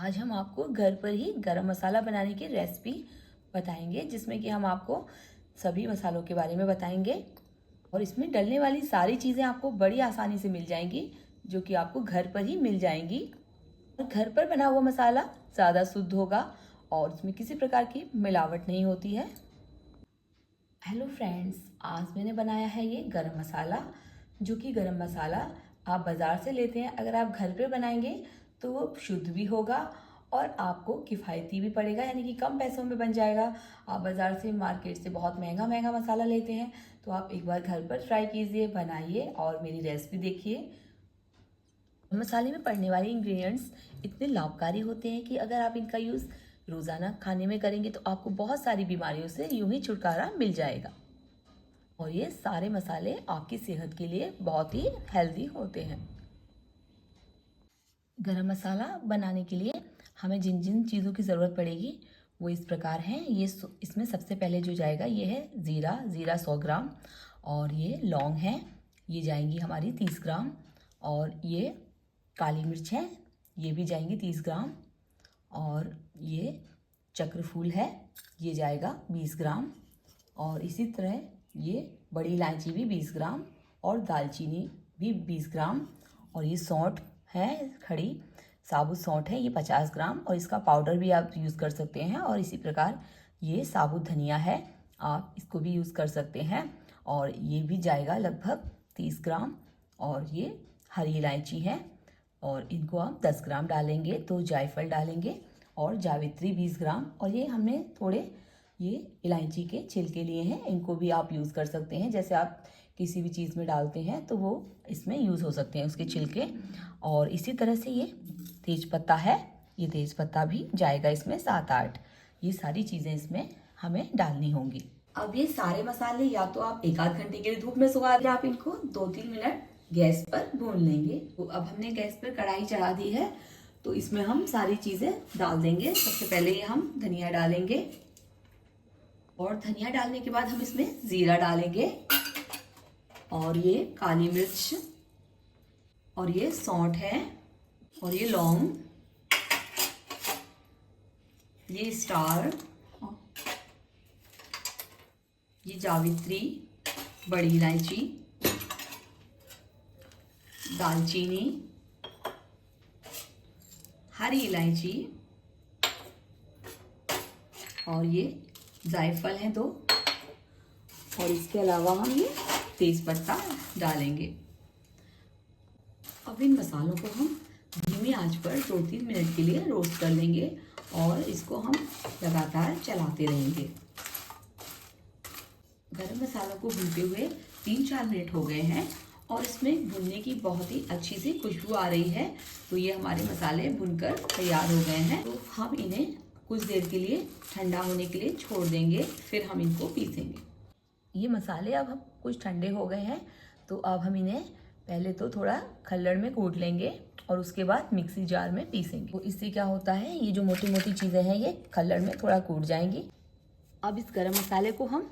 आज हम आपको घर पर ही गरम मसाला बनाने की रेसिपी बताएंगे, जिसमें कि हम आपको सभी मसालों के बारे में बताएंगे और इसमें डलने वाली सारी चीज़ें आपको बड़ी आसानी से मिल जाएंगी, जो कि आपको घर पर ही मिल जाएंगी। और घर पर बना हुआ मसाला ज़्यादा शुद्ध होगा और उसमें किसी प्रकार की मिलावट नहीं होती है। हेलो फ्रेंड्स, आज मैंने बनाया है ये गरम मसाला, जो कि गरम मसाला आप बाज़ार से लेते हैं। अगर आप घर पे बनाएंगे तो वो शुद्ध भी होगा और आपको किफ़ायती भी पड़ेगा, यानी कि कम पैसों में बन जाएगा। आप बाज़ार से, मार्केट से बहुत महंगा महंगा मसाला लेते हैं, तो आप एक बार घर पर ट्राई कीजिए, बनाइए और मेरी रेसिपी देखिए। मसाले में पड़ने वाले इंग्रेडिएंट्स इतने लाभकारी होते हैं कि अगर आप इनका यूज़ रोज़ाना खाने में करेंगे तो आपको बहुत सारी बीमारियों से यूं ही छुटकारा मिल जाएगा। और ये सारे मसाले आपकी सेहत के लिए बहुत ही हेल्दी होते हैं। गरम मसाला बनाने के लिए हमें जिन जिन चीज़ों की ज़रूरत पड़ेगी वो इस प्रकार हैं। इसमें सबसे पहले जो जाएगा ये है ज़ीरा 100 ग्राम, और ये लौंग है, ये जाएंगी हमारी 30 ग्राम, और ये काली मिर्च है, ये भी जाएंगी 30 ग्राम, और ये चक्रफूल है, ये जाएगा 20 ग्राम, और इसी तरह ये बड़ी इलायची भी 20 ग्राम, और दालचीनी भी 20 ग्राम, और ये सौंठ है, खड़ी साबुत सौंठ है, ये 50 ग्राम, और इसका पाउडर भी आप यूज़ कर सकते हैं। और इसी प्रकार ये साबुत धनिया है, आप इसको भी यूज़ कर सकते हैं, और ये भी जाएगा लगभग 30 ग्राम, और ये हरी इलायची है, और इनको आप 10 ग्राम डालेंगे। तो जायफल डालेंगे, और जावित्री 20 ग्राम, और ये हमने थोड़े ये इलायची के छिलके लिए हैं, इनको भी आप यूज़ कर सकते हैं। जैसे आप किसी भी चीज़ में डालते हैं तो वो इसमें यूज़ हो सकते हैं, उसके छिलके। और इसी तरह से ये तेज पत्ता है, ये तेज पत्ता भी जाएगा इसमें 7-8। ये सारी चीज़ें इसमें हमें डालनी होंगी। अब ये सारे मसाले या तो आप 1-8 घंटे के लिए धूप में सुखा दें, आप इनको 2-3 मिनट गैस पर भून लेंगे। तो अब हमने गैस पर कढ़ाई चढ़ा दी है, तो इसमें हम सारी चीज़ें डाल देंगे। सबसे पहले ये हम धनिया डालेंगे, और धनिया डालने के बाद हम इसमें ज़ीरा डालेंगे, और ये काली मिर्च, और ये सौंठ है, और ये लौंग, ये स्टार, ये जावित्री, बड़ी इलायची, दालचीनी, हरी इलायची, और ये जायफल हैं 2, और इसके अलावा हम ये तेज पत्ता डालेंगे। अब इन मसालों को हम धीमी आंच पर 2-3 मिनट के लिए रोस्ट कर लेंगे, और इसको हम लगातार चलाते रहेंगे। गरम मसालों को भूनते हुए 3-4 मिनट हो गए हैं, और इसमें भुनने की बहुत ही अच्छी सी खुशबू आ रही है। तो ये हमारे मसाले भुनकर तैयार हो गए हैं। तो हम इन्हें कुछ देर के लिए ठंडा होने के लिए छोड़ देंगे, फिर हम इनको पीसेंगे। ये मसाले अब हम कुछ ठंडे हो गए हैं, तो अब हम इन्हें पहले तो थोड़ा खल्लड़ में कूट लेंगे, और उसके बाद मिक्सी जार में पीसेंगे। तो इससे क्या होता है, ये जो मोटी मोटी चीज़ें हैं ये खल्लड़ में थोड़ा कूट जाएंगी। अब इस गरम मसाले को हम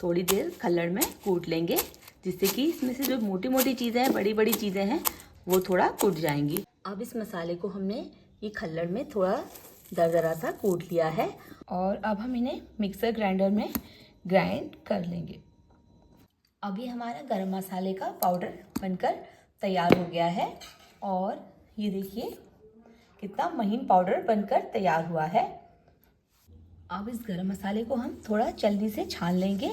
थोड़ी देर खल्लड़ में कूट लेंगे, जिससे कि इसमें से जो मोटी मोटी चीज़ें हैं, बड़ी बड़ी चीज़ें हैं, वो थोड़ा कूट जाएंगी। अब इस मसाले को हमने ये खल्लड़ में थोड़ा दरदरा सा कूट लिया है, और अब हम इन्हें मिक्सर ग्राइंडर में ग्राइंड कर लेंगे। अब ये हमारा गरम मसाले का पाउडर बनकर तैयार हो गया है, और ये देखिए कितना महीन पाउडर बनकर तैयार हुआ है। अब इस गरम मसाले को हम थोड़ा जल्दी से छान लेंगे,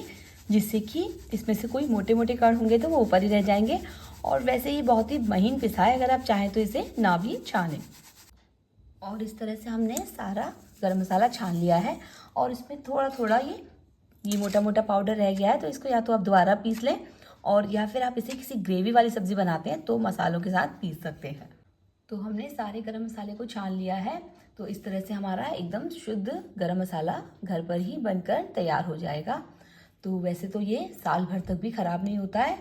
जिससे कि इसमें से कोई मोटे मोटे कण होंगे तो वो ऊपर ही रह जाएंगे। और वैसे ही बहुत ही महीन पिसा है, अगर आप चाहें तो इसे ना भी छानें। और इस तरह से हमने सारा गरम मसाला छान लिया है, और इसमें थोड़ा थोड़ा ये मोटा मोटा पाउडर रह गया है, तो इसको या तो आप दोबारा पीस लें, और या फिर आप इसे किसी ग्रेवी वाली सब्ज़ी बनाते हैं तो मसालों के साथ पीस सकते हैं। तो हमने सारे गरम मसाले को छान लिया है, तो इस तरह से हमारा एकदम शुद्ध गरम मसाला घर पर ही बनकर तैयार हो जाएगा। तो वैसे तो ये साल भर तक भी ख़राब नहीं होता है,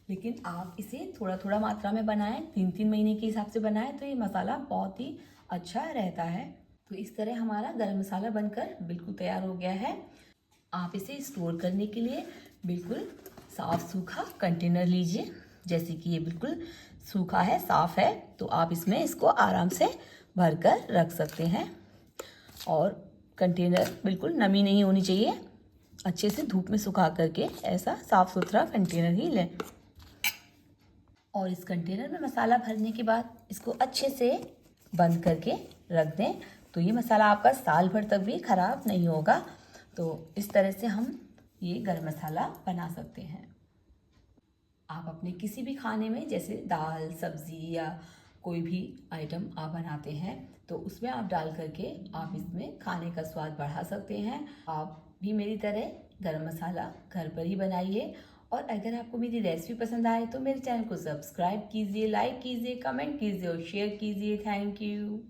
लेकिन आप इसे थोड़ा थोड़ा मात्रा में बनाएं, 3-3 महीने के हिसाब से बनाएं, तो ये मसाला बहुत ही अच्छा रहता है। तो इस तरह हमारा गरम मसाला बनकर बिल्कुल तैयार हो गया है। आप इसे स्टोर करने के लिए बिल्कुल साफ़ सूखा कंटेनर लीजिए। जैसे कि ये बिल्कुल सूखा है, साफ़ है, तो आप इसमें इसको आराम से भर कर रख सकते हैं। और कंटेनर बिल्कुल नमी नहीं होनी चाहिए, अच्छे से धूप में सुखा करके ऐसा साफ़ सुथरा कंटेनर ही लें। और इस कंटेनर में मसाला भरने के बाद इसको अच्छे से बंद करके रख दें, तो ये मसाला आपका साल भर तक भी ख़राब नहीं होगा। तो इस तरह से हम ये गरम मसाला बना सकते हैं। आप अपने किसी भी खाने में, जैसे दाल, सब्ज़ी या कोई भी आइटम आप बनाते हैं, तो उसमें आप डाल करके आप इसमें खाने का स्वाद बढ़ा सकते हैं। आप भी मेरी तरह गरम मसाला घर पर ही बनाइए। और अगर आपको मेरी रेसिपी पसंद आए तो मेरे चैनल को सब्सक्राइब कीजिए, लाइक कीजिए, कमेंट कीजिए और शेयर कीजिए। Thank you.